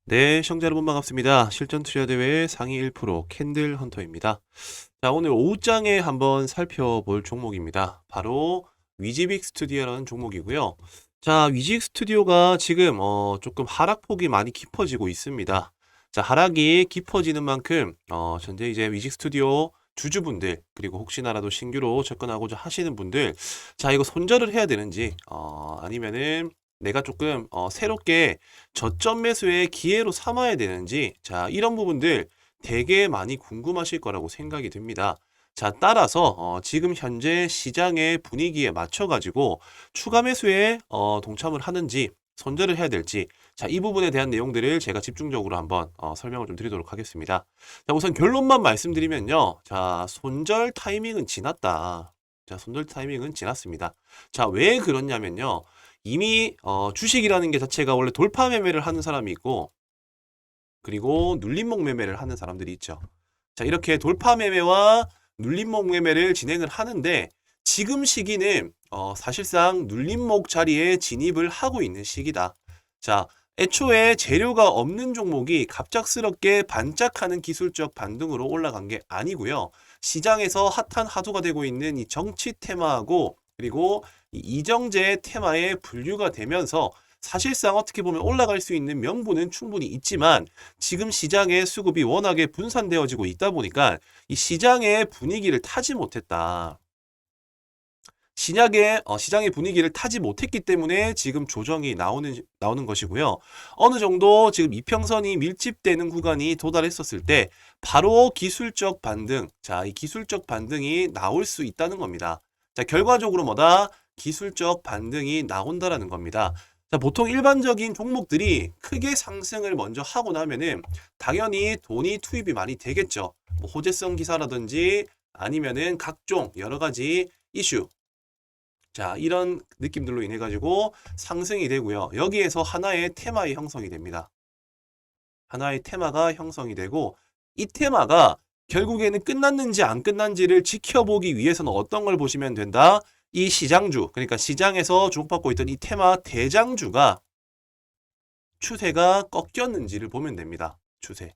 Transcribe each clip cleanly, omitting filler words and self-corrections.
네, 시청자 여러분 반갑습니다. 실전 투자 대회 상위 1% 캔들 헌터입니다. 자, 오늘 오후장에 한번 살펴볼 종목입니다. 바로 위지빅 스튜디오라는 종목이고요. 자, 위지빅 스튜디오가 지금 조금 하락폭이 많이 깊어지고 있습니다. 자, 하락이 깊어지는 만큼 현재 이제 위지빅 스튜디오 주주분들 그리고 혹시나라도 신규로 접근하고자 하시는 분들, 자, 이거 손절을 해야 되는지 아니면은 내가 조금 새롭게 저점 매수의 기회로 삼아야 되는지, 자, 이런 부분들 되게 많이 궁금하실 거라고 생각이 듭니다. 자, 따라서 지금 현재 시장의 분위기에 맞춰 가지고 추가 매수에 동참을 하는지 손절을 해야 될지, 자, 이 부분에 대한 내용들을 제가 집중적으로 한번 설명을 좀 드리도록 하겠습니다. 자, 우선 결론만 말씀드리면요. 자, 손절 타이밍은 지났다. 자, 손절 타이밍은 지났습니다. 자, 왜 그렇냐면요. 이미 주식이라는 게 자체가 원래 돌파 매매를 하는 사람이 있고, 그리고 눌림목 매매를 하는 사람들이 있죠. 자, 이렇게 돌파 매매와 눌림목 매매를 진행을 하는데, 지금 시기는 사실상 눌림목 자리에 진입을 하고 있는 시기다. 자, 애초에 재료가 없는 종목이 갑작스럽게 반짝하는 기술적 반등으로 올라간 게 아니고요. 시장에서 핫한 하도가 되고 있는 이 정치 테마하고, 그리고 이 이정재 테마에 분류가 되면서 사실상 어떻게 보면 올라갈 수 있는 명분은 충분히 있지만, 지금 시장의 수급이 워낙에 분산되어지고 있다 보니까 이 시장의 분위기를 타지 못했다. 시장의 분위기를 타지 못했기 때문에 지금 조정이 나오는 것이고요. 어느 정도 지금 이평선이 밀집되는 구간이 도달했었을 때 바로 기술적 반등, 자, 이 기술적 반등이 나올 수 있다는 겁니다. 자, 결과적으로 뭐다? 기술적 반등이 나온다라는 겁니다. 자, 보통 일반적인 종목들이 크게 상승을 먼저 하고 나면은 당연히 돈이 투입이 많이 되겠죠. 뭐 호재성 기사라든지 아니면은 각종 여러 가지 이슈, 자, 이런 느낌들로 인해 가지고 상승이 되고요. 여기에서 하나의 테마의 형성이 됩니다. 하나의 테마가 형성이 되고, 이 테마가 결국에는 끝났는지 안 끝난지를 지켜보기 위해서는 어떤 걸 보시면 된다? 이 시장주, 그러니까 시장에서 주목받고 있던 이 테마 대장주가 추세가 꺾였는지를 보면 됩니다. 추세.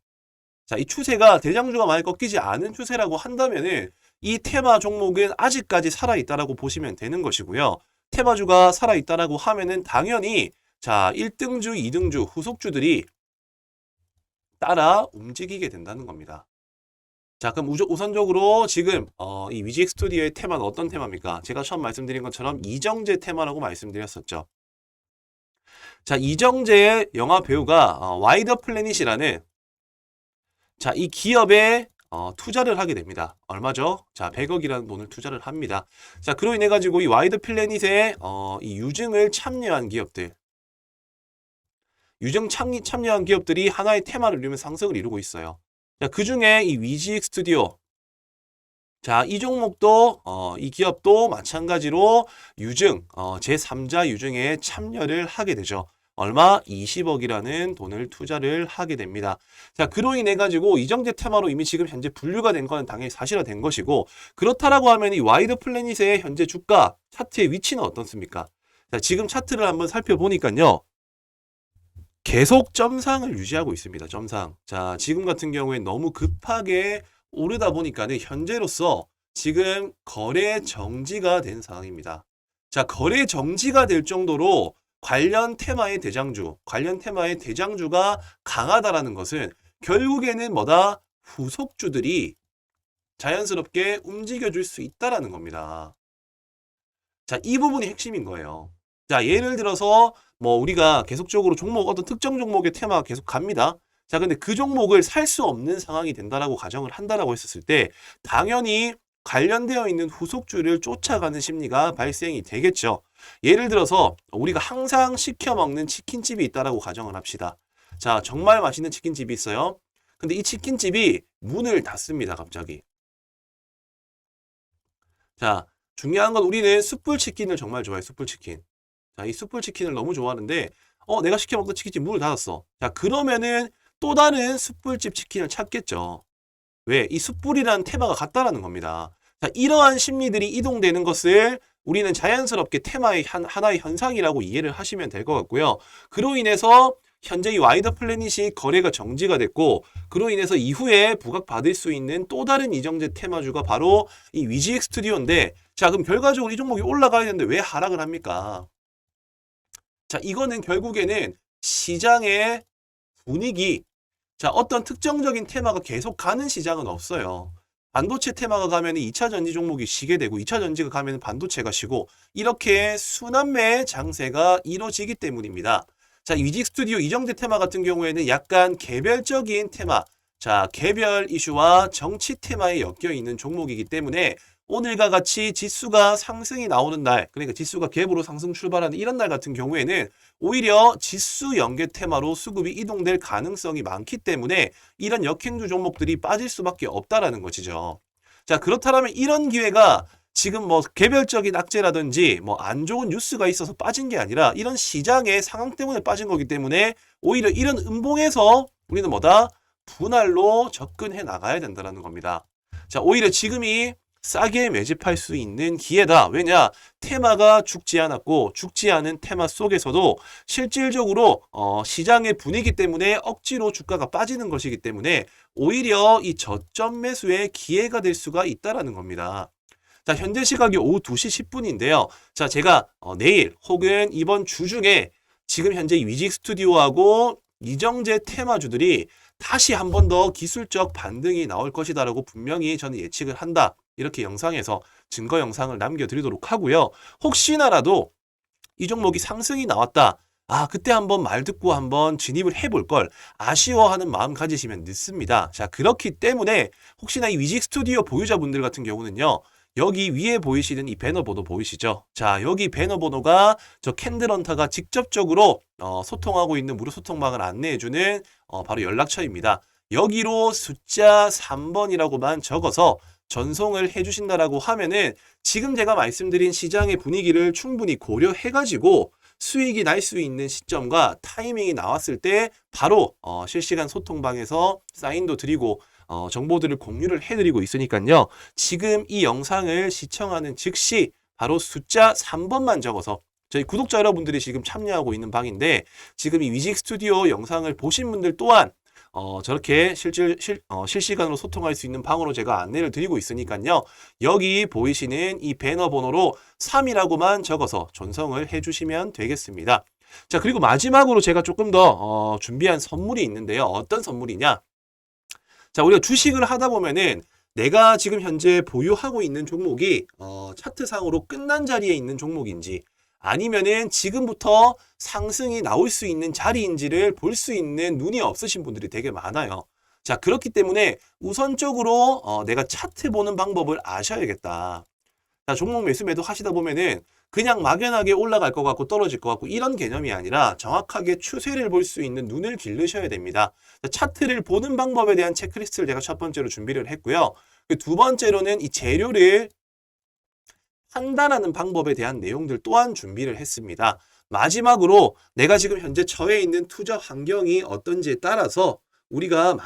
자, 이 추세가 대장주가 많이 꺾이지 않은 추세라고 한다면은 이 테마 종목은 아직까지 살아있다라고 보시면 되는 것이고요. 테마주가 살아있다라고 하면은 당연히 자, 1등주, 2등주, 후속주들이 따라 움직이게 된다는 겁니다. 자, 그럼 우선적으로 지금 이 위지엑 스튜디오의 테마는 어떤 테마입니까? 제가 처음 말씀드린 것처럼 이정재 테마라고 말씀드렸었죠. 자, 이정재의 영화 배우가 와이더 플래닛이라는, 자, 이 기업에 투자를 하게 됩니다. 얼마죠? 자, 100억이라는 돈을 투자를 합니다. 자, 그로 인해 가지고 이 와이드 플래닛에 이 유증을 참여한 기업들, 참여한 기업들이 하나의 테마를 이루면 상승을 이루고 있어요. 자, 그 중에 이 위지익 스튜디오, 자, 이 종목도 이 기업도 마찬가지로 유증, 제3자 유증에 참여를 하게 되죠. 얼마? 20억이라는 돈을 투자를 하게 됩니다. 자, 그로 인해 가지고 이정재 테마로 이미 지금 현재 분류가 된 건 당연히 사실화된 것이고, 그렇다라고 하면 이 와이드 플래닛의 현재 주가 차트의 위치는 어떻습니까? 자, 지금 차트를 한번 살펴보니까요. 계속 점상을 유지하고 있습니다. 점상. 자, 지금 같은 경우에 너무 급하게 오르다 보니까는 현재로서 지금 거래 정지가 된 상황입니다. 자, 거래 정지가 될 정도로 관련 테마의 대장주가 강하다라는 것은 결국에는 뭐다? 후속주들이 자연스럽게 움직여줄 수 있다라는 겁니다. 자, 이 부분이 핵심인 거예요. 자, 예를 들어서 뭐 우리가 계속적으로 어떤 특정 종목의 테마가 계속 갑니다. 자, 근데 그 종목을 살 수 없는 상황이 된다라고 가정을 한다라고 했었을 때 당연히 관련되어 있는 후속주를 쫓아가는 심리가 발생이 되겠죠. 예를 들어서 우리가 항상 시켜 먹는 치킨집이 있다라고 가정을 합시다. 자, 정말 맛있는 치킨집이 있어요. 근데 이 치킨집이 문을 닫습니다, 갑자기. 자, 중요한 건 우리는 숯불 치킨을 정말 좋아해, 숯불 치킨. 자, 이 숯불 치킨을 너무 좋아하는데, 내가 시켜 먹던 치킨집 문을 닫았어. 자, 그러면은 또 다른 숯불집 치킨을 찾겠죠. 왜? 이 숯불이라는 테마가 같다라는 겁니다. 자, 이러한 심리들이 이동되는 것을 우리는 자연스럽게 테마의 하나의 현상이라고 이해를 하시면 될 것 같고요. 그로 인해서 현재 이 와이더 플래닛이 거래가 정지가 됐고 그로 인해서 이후에 부각받을 수 있는 또 다른 이정재 테마주가 바로 이 위지익 스튜디오인데 자 그럼 결과적으로 이 종목이 올라가야 되는데 왜 하락을 합니까? 자 이거는 결국에는 시장의 분위기 자 어떤 특정적인 테마가 계속 가는 시장은 없어요. 반도체 테마가 가면 2차 전지 종목이 쉬게 되고 2차 전지가 가면 반도체가 쉬고 이렇게 순환매 장세가 이루어지기 때문입니다. 자, 위직 스튜디오 이정재 테마 같은 경우에는 약간 개별적인 테마, 자, 개별 이슈와 정치 테마에 엮여 있는 종목이기 때문에 오늘과 같이 지수가 상승이 나오는 날, 그러니까 지수가 갭으로 상승 출발하는 이런 날 같은 경우에는 오히려 지수 연계 테마로 수급이 이동될 가능성이 많기 때문에 이런 역행주 종목들이 빠질 수밖에 없다라는 것이죠. 자, 그렇다면 이런 기회가 지금 뭐 개별적인 악재라든지 뭐 안 좋은 뉴스가 있어서 빠진 게 아니라 이런 시장의 상황 때문에 빠진 거기 때문에 오히려 이런 음봉에서 우리는 뭐다? 분할로 접근해 나가야 된다는 겁니다. 자, 오히려 지금이 싸게 매집할 수 있는 기회다. 왜냐? 테마가 죽지 않았고 죽지 않은 테마 속에서도 실질적으로 시장의 분위기 때문에 억지로 주가가 빠지는 것이기 때문에 오히려 이 저점 매수의 기회가 될 수가 있다라는 겁니다. 자, 현재 시각이 오후 2시 10분인데요. 자, 제가 내일 혹은 이번 주 중에 지금 현재 위직 스튜디오하고 이정재 테마주들이 다시 한 번 더 기술적 반등이 나올 것이다라고 분명히 저는 예측을 한다. 이렇게 영상에서 증거 영상을 남겨드리도록 하고요. 혹시나라도 이 종목이 상승이 나왔다. 아, 그때 한번 말 듣고 한번 진입을 해볼 걸 아쉬워하는 마음 가지시면 늦습니다. 자, 그렇기 때문에 혹시나 이 위직 스튜디오 보유자분들 같은 경우는요. 여기 위에 보이시는 이 배너 번호 보이시죠? 자, 여기 배너 번호가 저 캔들헌터가 직접적으로 소통하고 있는 무료 소통방을 안내해주는 바로 연락처입니다. 여기로 숫자 3번이라고만 적어서 전송을 해주신다라고 하면은 지금 제가 말씀드린 시장의 분위기를 충분히 고려해가지고 수익이 날 수 있는 시점과 타이밍이 나왔을 때 바로 실시간 소통방에서 사인도 드리고 정보들을 공유를 해드리고 있으니까요. 지금 이 영상을 시청하는 즉시 바로 숫자 3번만 적어서 저희 구독자 여러분들이 지금 참여하고 있는 방인데 지금 이 위직 스튜디오 영상을 보신 분들 또한 저렇게 실시간으로 소통할 수 있는 방으로 제가 안내를 드리고 있으니까요. 여기 보이시는 이 배너 번호로 3이라고만 적어서 전송을 해주시면 되겠습니다. 자, 그리고 마지막으로 제가 조금 더 준비한 선물이 있는데요. 어떤 선물이냐? 자, 우리가 주식을 하다 보면은 내가 지금 현재 보유하고 있는 종목이 차트상으로 끝난 자리에 있는 종목인지 아니면은 지금부터 상승이 나올 수 있는 자리인지를 볼 수 있는 눈이 없으신 분들이 되게 많아요. 자, 그렇기 때문에 우선적으로 내가 차트 보는 방법을 아셔야겠다. 자, 종목 매수 매도 하시다 보면은 그냥 막연하게 올라갈 것 같고 떨어질 것 같고 이런 개념이 아니라 정확하게 추세를 볼 수 있는 눈을 기르셔야 됩니다. 자, 차트를 보는 방법에 대한 체크리스트를 제가 첫 번째로 준비를 했고요. 그 두 번째로는 이 재료를 판단하는 방법에 대한 내용들 또한 준비를 했습니다. 마지막으로 내가 지금 현재 처해 있는 투자 환경이 어떤지에 따라서 우리가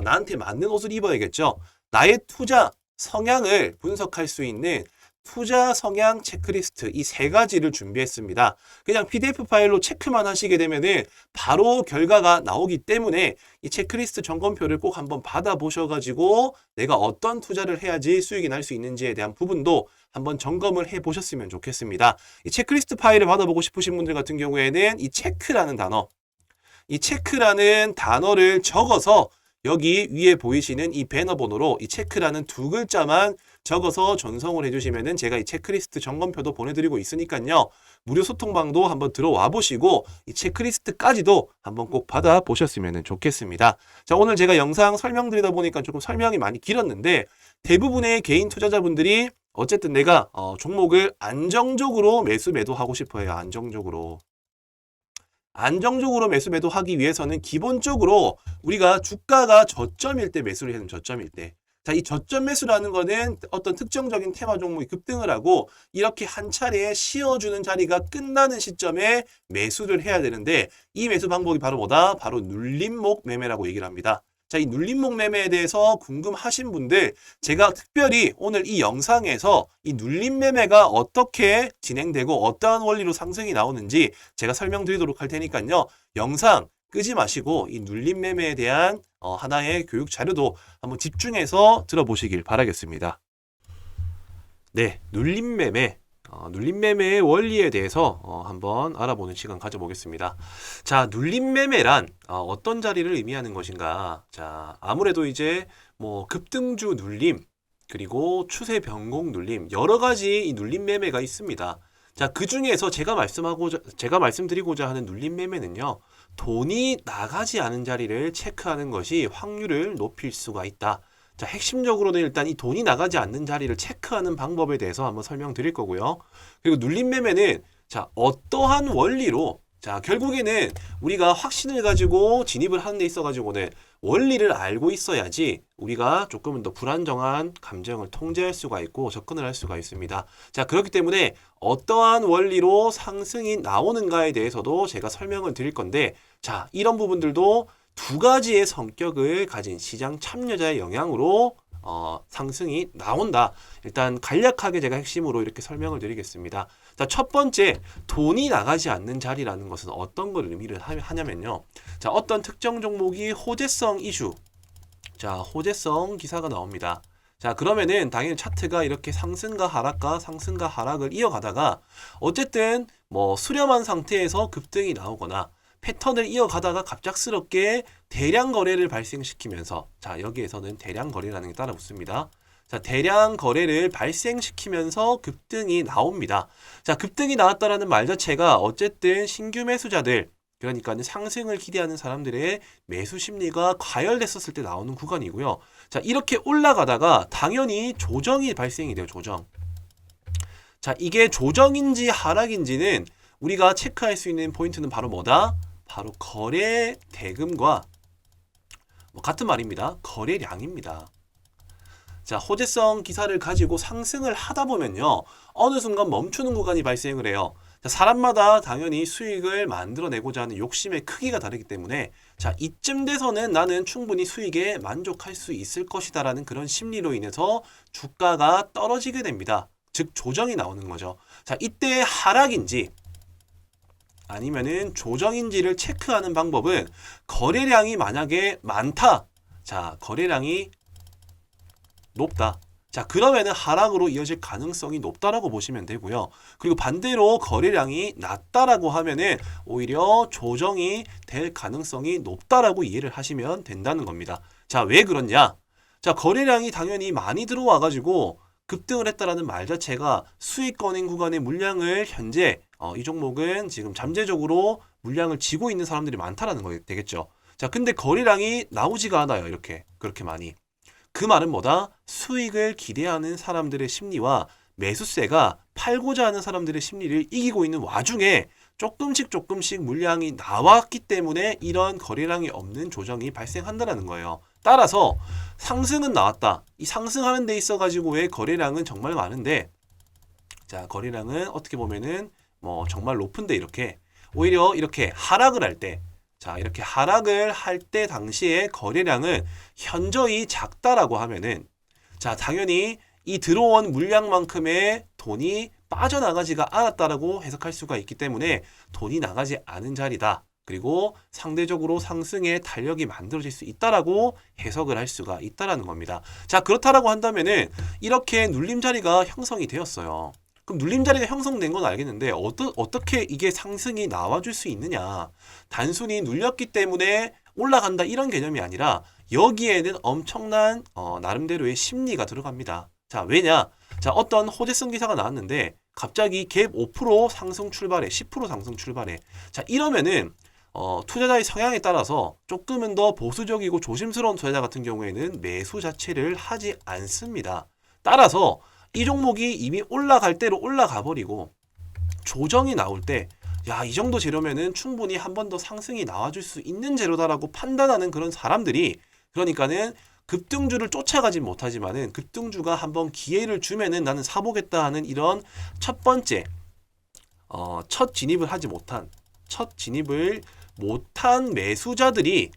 나한테 맞는 옷을 입어야겠죠. 나의 투자 성향을 분석할 수 있는 투자 성향 체크리스트 이 세 가지를 준비했습니다. 그냥 PDF 파일로 체크만 하시게 되면은 바로 결과가 나오기 때문에 이 체크리스트 점검표를 꼭 한번 받아보셔가지고 내가 어떤 투자를 해야지 수익이 날 수 있는지에 대한 부분도 한번 점검을 해보셨으면 좋겠습니다. 이 체크리스트 파일을 받아보고 싶으신 분들 같은 경우에는 이 체크라는 단어, 이 체크라는 단어를 적어서 여기 위에 보이시는 이 배너 번호로 이 체크라는 두 글자만 적어서 전송을 해주시면은 제가 이 체크리스트 점검표도 보내드리고 있으니까요. 무료 소통방도 한번 들어와 보시고 이 체크리스트까지도 한번 꼭 받아보셨으면 좋겠습니다. 자, 오늘 제가 영상 설명드리다 보니까 조금 설명이 많이 길었는데 대부분의 개인 투자자분들이 어쨌든 내가 종목을 안정적으로 매수 매도하고 싶어요. 안정적으로 매수 매도하기 위해서는 기본적으로 우리가 주가가 저점일 때 매수를 해야 되는 저점일 때. 자, 이 저점 매수라는 거는 어떤 특정적인 테마 종목이 급등을 하고 이렇게 한 차례 쉬어주는 자리가 끝나는 시점에 매수를 해야 되는데 이 매수 방법이 바로 뭐다? 바로 눌림목 매매라고 얘기를 합니다. 자, 이 눌림목 매매에 대해서 궁금하신 분들 제가 특별히 오늘 이 영상에서 이 눌림 매매가 어떻게 진행되고 어떠한 원리로 상승이 나오는지 제가 설명드리도록 할 테니까요. 영상 끄지 마시고 이 눌림 매매에 대한 하나의 교육 자료도 한번 집중해서 들어보시길 바라겠습니다. 네, 눌림 매매. 눌림 매매의 원리에 대해서 한번 알아보는 시간 가져보겠습니다. 자, 눌림 매매란 어떤 자리를 의미하는 것인가? 자, 아무래도 이제 뭐 급등주 눌림, 그리고 추세 변곡 눌림, 여러 가지 이 눌림 매매가 있습니다. 자, 그 중에서 제가 말씀드리고자 하는 눌림 매매는요, 돈이 나가지 않은 자리를 체크하는 것이 확률을 높일 수가 있다. 자, 핵심적으로는 일단 이 돈이 나가지 않는 자리를 체크하는 방법에 대해서 한번 설명드릴 거고요. 그리고 눌림 매매는 자, 어떠한 원리로 자, 결국에는 우리가 확신을 가지고 진입을 하는 데 있어 가지고는 원리를 알고 있어야지 우리가 조금은 더 불안정한 감정을 통제할 수가 있고 접근을 할 수가 있습니다. 자, 그렇기 때문에 어떠한 원리로 상승이 나오는가에 대해서도 제가 설명을 드릴 건데, 자, 이런 부분들도 두 가지의 성격을 가진 시장 참여자의 영향으로 상승이 나온다. 일단 간략하게 제가 핵심으로 이렇게 설명을 드리겠습니다. 자, 첫 번째, 돈이 나가지 않는 자리라는 것은 어떤 걸 의미를 하냐면요. 자, 어떤 특정 종목이 호재성 이슈, 자, 호재성 기사가 나옵니다. 자, 그러면은 당연히 차트가 이렇게 상승과 하락을 이어가다가 어쨌든 뭐 수렴한 상태에서 급등이 나오거나 패턴을 이어가다가 갑작스럽게 대량 거래를 발생시키면서, 자, 여기에서는 대량 거래라는 게 따라 붙습니다. 자, 대량 거래를 발생시키면서 급등이 나옵니다. 자, 급등이 나왔다라는 말 자체가 어쨌든 신규 매수자들, 그러니까 상승을 기대하는 사람들의 매수 심리가 과열됐었을 때 나오는 구간이고요. 자, 이렇게 올라가다가 당연히 조정이 발생이 돼요. 조정. 자, 이게 조정인지 하락인지는 우리가 체크할 수 있는 포인트는 바로 뭐다? 바로 거래 대금과 같은 말입니다. 거래량입니다. 자, 호재성 기사를 가지고 상승을 하다 보면요, 어느 순간 멈추는 구간이 발생을 해요. 자, 사람마다 당연히 수익을 만들어내고자 하는 욕심의 크기가 다르기 때문에, 자, 이쯤 돼서는 나는 충분히 수익에 만족할 수 있을 것이다 라는 그런 심리로 인해서 주가가 떨어지게 됩니다. 즉 조정이 나오는 거죠. 자, 이때 하락인지 아니면은 조정인지를 체크하는 방법은 거래량이 만약에 많다. 자, 거래량이 높다. 자, 그러면은 하락으로 이어질 가능성이 높다라고 보시면 되고요. 그리고 반대로 거래량이 낮다라고 하면은 오히려 조정이 될 가능성이 높다라고 이해를 하시면 된다는 겁니다. 자, 왜 그러냐? 자, 거래량이 당연히 많이 들어와 가지고 급등을 했다라는 말 자체가 수익권인 구간의 물량을 현재 이 종목은 지금 잠재적으로 물량을 쥐고 있는 사람들이 많다라는 거 되겠죠. 자, 근데 거래량이 나오지가 않아요. 이렇게 그렇게 많이. 그 말은 뭐다? 수익을 기대하는 사람들의 심리와 매수세가 팔고자 하는 사람들의 심리를 이기고 있는 와중에 조금씩 물량이 나왔기 때문에 이런 거래량이 없는 조정이 발생한다는 거예요. 따라서 상승은 나왔다. 이 상승하는 데 있어 가지고의 거래량은 정말 많은데, 자, 거래량은 어떻게 보면은 뭐 정말 높은데 이렇게 오히려 이렇게 하락을 할 때, 자, 이렇게 하락을 할 때 당시에 거래량은 현저히 작다라고 하면은, 자, 당연히 이 들어온 물량만큼의 돈이 빠져나가지가 않았다라고 해석할 수가 있기 때문에 돈이 나가지 않은 자리다. 그리고 상대적으로 상승의 탄력이 만들어질 수 있다라고 해석을 할 수가 있다라는 겁니다. 자, 그렇다라고 한다면은 이렇게 눌림 자리가 형성이 되었어요. 그럼 눌림 자리가 형성된 건 알겠는데 어떻게 이게 상승이 나와줄 수 있느냐? 단순히 눌렸기 때문에 올라간다 이런 개념이 아니라 여기에는 엄청난 나름대로의 심리가 들어갑니다. 자, 왜냐? 자, 어떤 호재성 기사가 나왔는데 갑자기 갭 5% 상승 출발해, 10% 상승 출발해. 자, 이러면은 투자자의 성향에 따라서 조금은 더 보수적이고 조심스러운 투자자 같은 경우에는 매수 자체를 하지 않습니다. 따라서 이 종목이 이미 올라갈 대로 올라가 버리고 조정이 나올 때, 야, 이 정도 재료면은 충분히 한 번 더 상승이 나와줄 수 있는 재료다라고 판단하는 그런 사람들이, 그러니까는 급등주를 쫓아가진 못하지만은 급등주가 한번 기회를 주면은 나는 사보겠다 하는 이런 첫 번째 첫 진입을 못한 매수자들이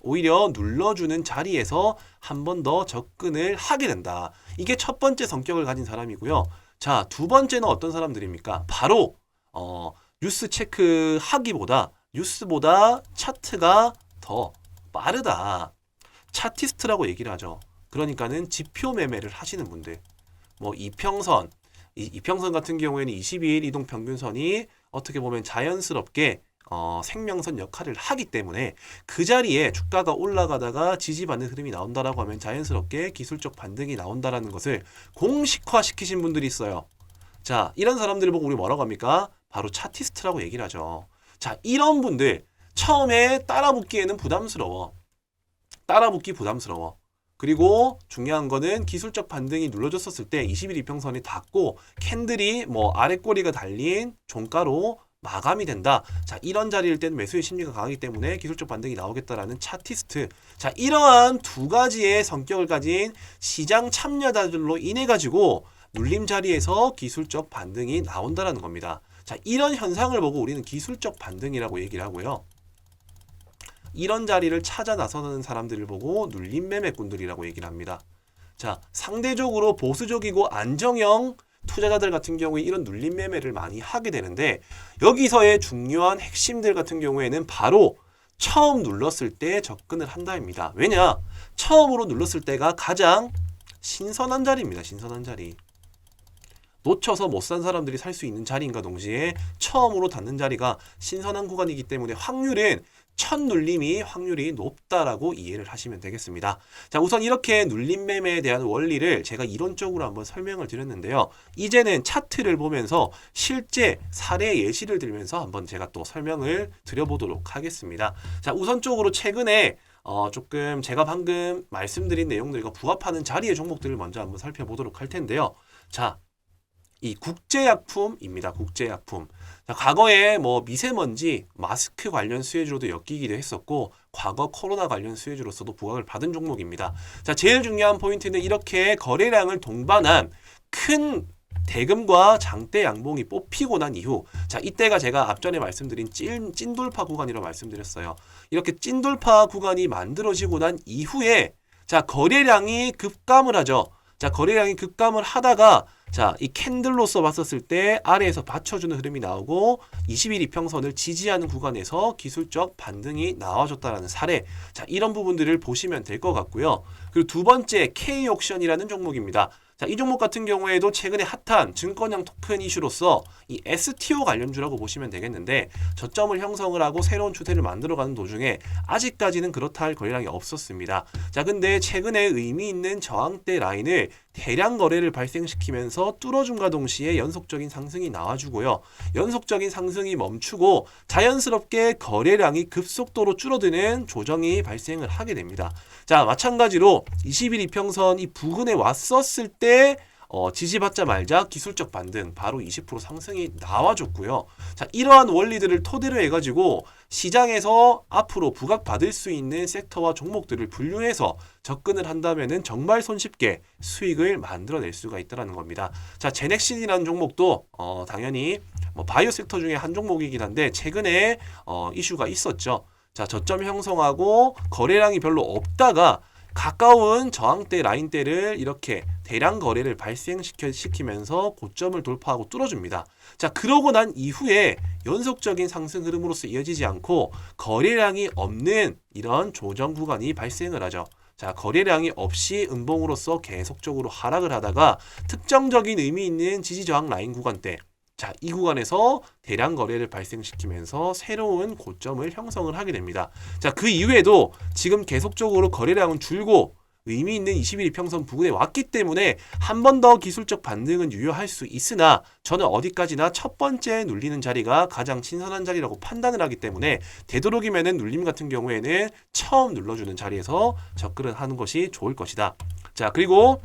오히려 눌러주는 자리에서 한 번 더 접근을 하게 된다. 이게 첫 번째 성격을 가진 사람이고요. 자, 두 번째는 어떤 사람들입니까? 바로 뉴스 체크하기보다 뉴스보다 차트가 더 빠르다. 차티스트라고 얘기를 하죠. 그러니까는 지표 매매를 하시는 분들. 뭐 이평선, 이평선 같은 경우에는 22일 이동 평균선이 어떻게 보면 자연스럽게 생명선 역할을 하기 때문에 그 자리에 주가가 올라가다가 지지받는 흐름이 나온다라고 하면 자연스럽게 기술적 반등이 나온다라는 것을 공식화 시키신 분들이 있어요. 자, 이런 사람들을 보고 우리 뭐라고 합니까? 바로 차티스트라고 얘기를 하죠. 자, 이런 분들 처음에 따라붙기에는 부담스러워. 따라붙기 부담스러워. 그리고 중요한 거는 기술적 반등이 눌러졌었을 때 20일 이평선이 닿고 캔들이 뭐 아래 꼬리가 달린 종가로 마감이 된다. 자, 이런 자리일 때는 매수의 심리가 강하기 때문에 기술적 반등이 나오겠다라는 차티스트. 자, 이러한 두 가지의 성격을 가진 시장 참여자들로 인해 가지고 눌림 자리에서 기술적 반등이 나온다라는 겁니다. 자, 이런 현상을 보고 우리는 기술적 반등이라고 얘기를 하고요. 이런 자리를 찾아 나서는 사람들을 보고 눌림 매매꾼들이라고 얘기를 합니다. 자, 상대적으로 보수적이고 안정형 투자자들 같은 경우에 이런 눌림 매매를 많이 하게 되는데 여기서의 중요한 핵심들 같은 경우에는 바로 처음 눌렀을 때 접근을 한다입니다. 왜냐? 처음으로 눌렀을 때가 가장 신선한 자리입니다. 신선한 자리. 놓쳐서 못 산 사람들이 살 수 있는 자리인가 동시에 처음으로 닿는 자리가 신선한 구간이기 때문에 확률은 첫 눌림이 확률이 높다라고 이해를 하시면 되겠습니다. 자, 우선 이렇게 눌림 매매에 대한 원리를 제가 이론적으로 한번 설명을 드렸는데요. 이제는 차트를 보면서 실제 사례 예시를 들면서 한번 제가 또 설명을 드려보도록 하겠습니다. 자, 우선적으로 최근에 조금 제가 방금 말씀드린 내용들과 부합하는 자리의 종목들을 먼저 한번 살펴보도록 할 텐데요. 자, 이 국제약품입니다. 국제약품. 자, 과거에 뭐 미세먼지, 마스크 관련 수혜주로도 엮이기도 했었고 과거 코로나 관련 수혜주로서도 부각을 받은 종목입니다. 자, 제일 중요한 포인트는 이렇게 거래량을 동반한 큰 대금과 장대 양봉이 뽑히고 난 이후, 자, 이때가 제가 앞전에 말씀드린 찐돌파 구간이라고 말씀드렸어요. 이렇게 찐돌파 구간이 만들어지고 난 이후에 자, 거래량이 급감을 하죠. 자, 거래량이 급감을 하다가 자, 이 캔들로서 봤었을 때 아래에서 받쳐주는 흐름이 나오고 20일 이평선을 지지하는 구간에서 기술적 반등이 나와줬다라는 사례. 자, 이런 부분들을 보시면 될 것 같고요. 그리고 두 번째 K옥션이라는 종목입니다. 자, 이 종목 같은 경우에도 최근에 핫한 증권형 토큰 이슈로서 이 STO 관련주라고 보시면 되겠는데 저점을 형성을 하고 새로운 추세를 만들어가는 도중에 아직까지는 그렇다 할 거래량이 없었습니다. 자, 근데 최근에 의미 있는 저항대 라인을 대량 거래를 발생시키면서 뚫어줌과 동시에 연속적인 상승이 나와주고요. 연속적인 상승이 멈추고 자연스럽게 거래량이 급속도로 줄어드는 조정이 발생을 하게 됩니다. 자, 마찬가지로 20일 이평선 이 부근에 왔었을 때 지지받자 말자 기술적 반등 바로 20% 상승이 나와줬고요. 자, 이러한 원리들을 토대로 해가지고 시장에서 앞으로 부각받을 수 있는 섹터와 종목들을 분류해서 접근을 한다면은 정말 손쉽게 수익을 만들어낼 수가 있다는 겁니다. 자, 제넥신이라는 종목도 당연히 뭐 바이오 섹터 중에 한 종목이긴 한데 최근에 이슈가 있었죠. 자, 저점 형성하고 거래량이 별로 없다가 가까운 저항대 라인대를 이렇게 대량 거래를 발생시키면서 고점을 돌파하고 뚫어줍니다. 자, 그러고 난 이후에 연속적인 상승 흐름으로서 이어지지 않고 거래량이 없는 이런 조정 구간이 발생을 하죠. 자, 거래량이 없이 음봉으로서 계속적으로 하락을 하다가 특정적인 의미 있는 지지저항 라인 구간대, 자, 이 구간에서 대량 거래를 발생시키면서 새로운 고점을 형성을 하게 됩니다. 자, 그 이후에도 지금 계속적으로 거래량은 줄고 의미 있는 20일 이평선 부근에 왔기 때문에 한 번 더 기술적 반등은 유효할 수 있으나 저는 어디까지나 첫 번째 눌리는 자리가 가장 신선한 자리라고 판단을 하기 때문에 되도록이면은 눌림 같은 경우에는 처음 눌러주는 자리에서 접근을 하는 것이 좋을 것이다. 자, 그리고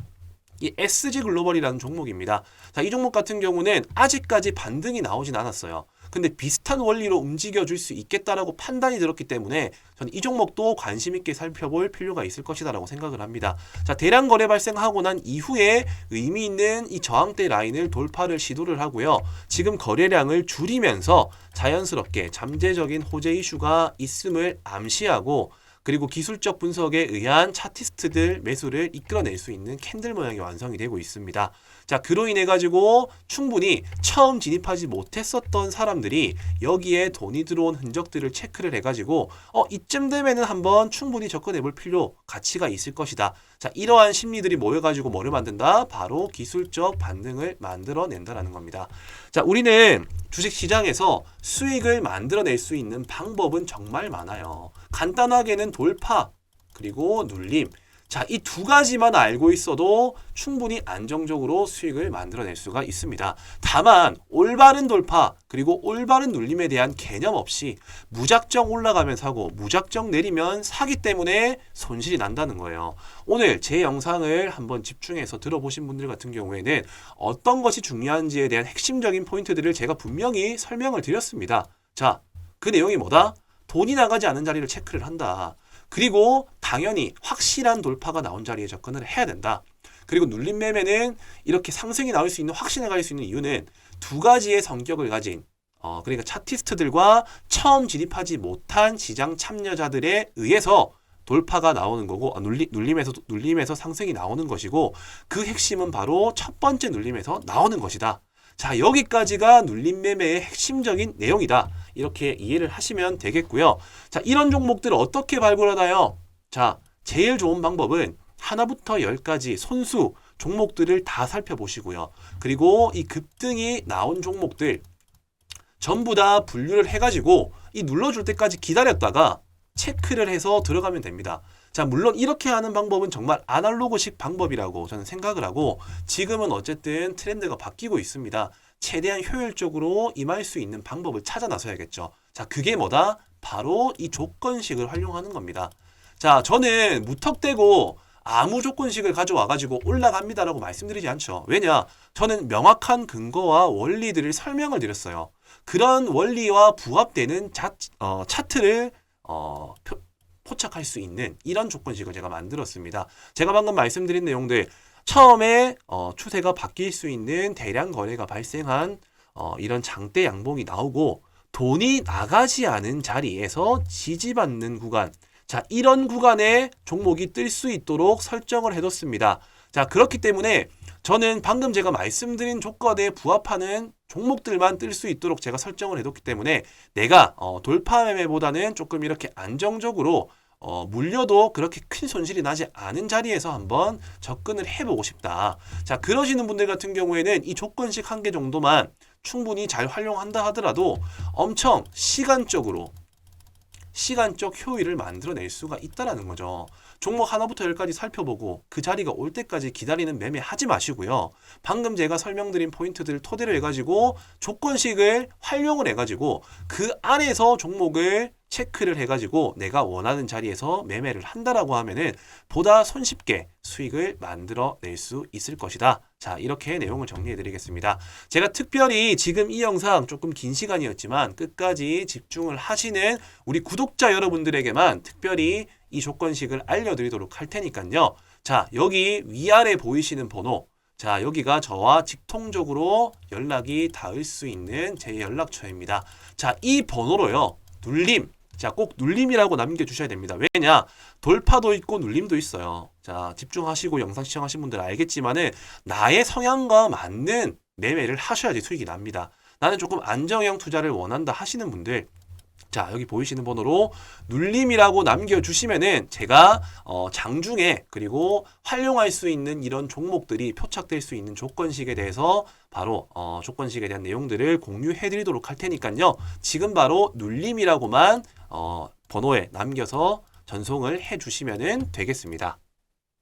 이 SG글로벌이라는 종목입니다. 자, 이 종목 같은 경우는 아직까지 반등이 나오진 않았어요. 근데 비슷한 원리로 움직여줄 수 있겠다라고 판단이 들었기 때문에 저는 이 종목도 관심 있게 살펴볼 필요가 있을 것이다라고 생각을 합니다. 자, 대량 거래 발생하고 난 이후에 의미 있는 이 저항대 라인을 돌파를 시도를 하고요. 지금 거래량을 줄이면서 자연스럽게 잠재적인 호재 이슈가 있음을 암시하고 그리고 기술적 분석에 의한 차티스트들 매수를 이끌어낼 수 있는 캔들 모양이 완성이 되고 있습니다. 자, 그로 인해 가지고 충분히 처음 진입하지 못했었던 사람들이 여기에 돈이 들어온 흔적들을 체크를 해가지고 이쯤 되면은 한번 충분히 접근해볼 필요, 가치가 있을 것이다. 자, 이러한 심리들이 모여가지고 뭐를 만든다? 바로 기술적 반등을 만들어낸다라는 겁니다. 자, 우리는 주식시장에서 수익을 만들어낼 수 있는 방법은 정말 많아요. 간단하게는 돌파, 그리고 눌림. 자, 이 두 가지만 알고 있어도 충분히 안정적으로 수익을 만들어낼 수가 있습니다. 다만 올바른 돌파 그리고 올바른 눌림에 대한 개념 없이 무작정 올라가면 사고 무작정 내리면 사기 때문에 손실이 난다는 거예요. 오늘 제 영상을 한번 집중해서 들어보신 분들 같은 경우에는 어떤 것이 중요한지에 대한 핵심적인 포인트들을 제가 분명히 설명을 드렸습니다. 자, 그 내용이 뭐다? 돈이 나가지 않은 자리를 체크를 한다. 그리고 당연히 확실한 돌파가 나온 자리에 접근을 해야 된다. 그리고 눌림 매매는 이렇게 상승이 나올 수 있는, 확신을 가질 수 있는 이유는 두 가지의 성격을 가진 그러니까 차티스트들과 처음 진입하지 못한 시장 참여자들에 의해서 돌파가 나오는 거고, 눌림에서 상승이 나오는 것이고, 그 핵심은 바로 첫 번째 눌림에서 나오는 것이다. 자, 여기까지가 눌림 매매의 핵심적인 내용이다. 이렇게 이해를 하시면 되겠고요. 자, 이런 종목들을 어떻게 발굴하나요? 자, 제일 좋은 방법은 하나부터 열까지 손수 종목들을 다 살펴보시고요. 그리고 이 급등이 나온 종목들 전부 다 분류를 해가지고 이 눌러줄 때까지 기다렸다가 체크를 해서 들어가면 됩니다. 자, 물론 이렇게 하는 방법은 정말 아날로그식 방법이라고 저는 생각을 하고, 지금은 어쨌든 트렌드가 바뀌고 있습니다. 최대한 효율적으로 임할 수 있는 방법을 찾아 나서야겠죠. 자, 그게 뭐다? 바로 이 조건식을 활용하는 겁니다. 자, 저는 무턱대고 아무 조건식을 가져와가지고 올라갑니다라고 말씀드리지 않죠. 왜냐? 저는 명확한 근거와 원리들을 설명을 드렸어요. 그런 원리와 부합되는 차트를 포착할 수 있는 이런 조건식을 제가 만들었습니다. 제가 방금 말씀드린 내용들, 처음에 추세가 바뀔 수 있는 대량 거래가 발생한 이런 장대 양봉이 나오고 돈이 나가지 않은 자리에서 지지받는 구간, 자, 이런 구간에 종목이 뜰 수 있도록 설정을 해뒀습니다. 자, 그렇기 때문에 저는 방금 제가 말씀드린 조건에 부합하는 종목들만 뜰 수 있도록 제가 설정을 해뒀기 때문에 내가 돌파 매매보다는 조금 이렇게 안정적으로 물려도 그렇게 큰 손실이 나지 않은 자리에서 한번 접근을 해보고 싶다. 자, 그러시는 분들 같은 경우에는 이 조건식 한 개 정도만 충분히 잘 활용한다 하더라도 엄청 시간적 효율을 만들어낼 수가 있다라는 거죠. 종목 하나부터 열까지 살펴보고 그 자리가 올 때까지 기다리는 매매 하지 마시고요. 방금 제가 설명드린 포인트들을 토대로 해가지고 조건식을 활용을 해가지고 그 안에서 종목을 체크를 해가지고 내가 원하는 자리에서 매매를 한다라고 하면은 보다 손쉽게 수익을 만들어낼 수 있을 것이다. 자, 이렇게 내용을 정리해 드리겠습니다. 제가 특별히 지금 이 영상 조금 긴 시간이었지만 끝까지 집중을 하시는 우리 구독자 여러분들에게만 특별히 이 조건식을 알려드리도록 할 테니까요. 자, 여기 위아래 보이시는 번호, 자, 여기가 저와 직통적으로 연락이 닿을 수 있는 제 연락처입니다. 자, 이 번호로요, 눌림, 자, 꼭 눌림이라고 남겨주셔야 됩니다. 왜냐? 돌파도 있고 눌림도 있어요. 자, 집중하시고 영상 시청하신 분들 알겠지만은 나의 성향과 맞는 매매를 하셔야지 수익이 납니다. 나는 조금 안정형 투자를 원한다 하시는 분들, 자, 여기 보이시는 번호로 눌림이라고 남겨주시면은 제가 장중에 그리고 활용할 수 있는 이런 종목들이 표착될 수 있는 조건식에 대해서 바로 조건식에 대한 내용들을 공유해 드리도록 할 테니까요. 지금 바로 눌림이라고만 번호에 남겨서 전송을 해 주시면 되겠습니다.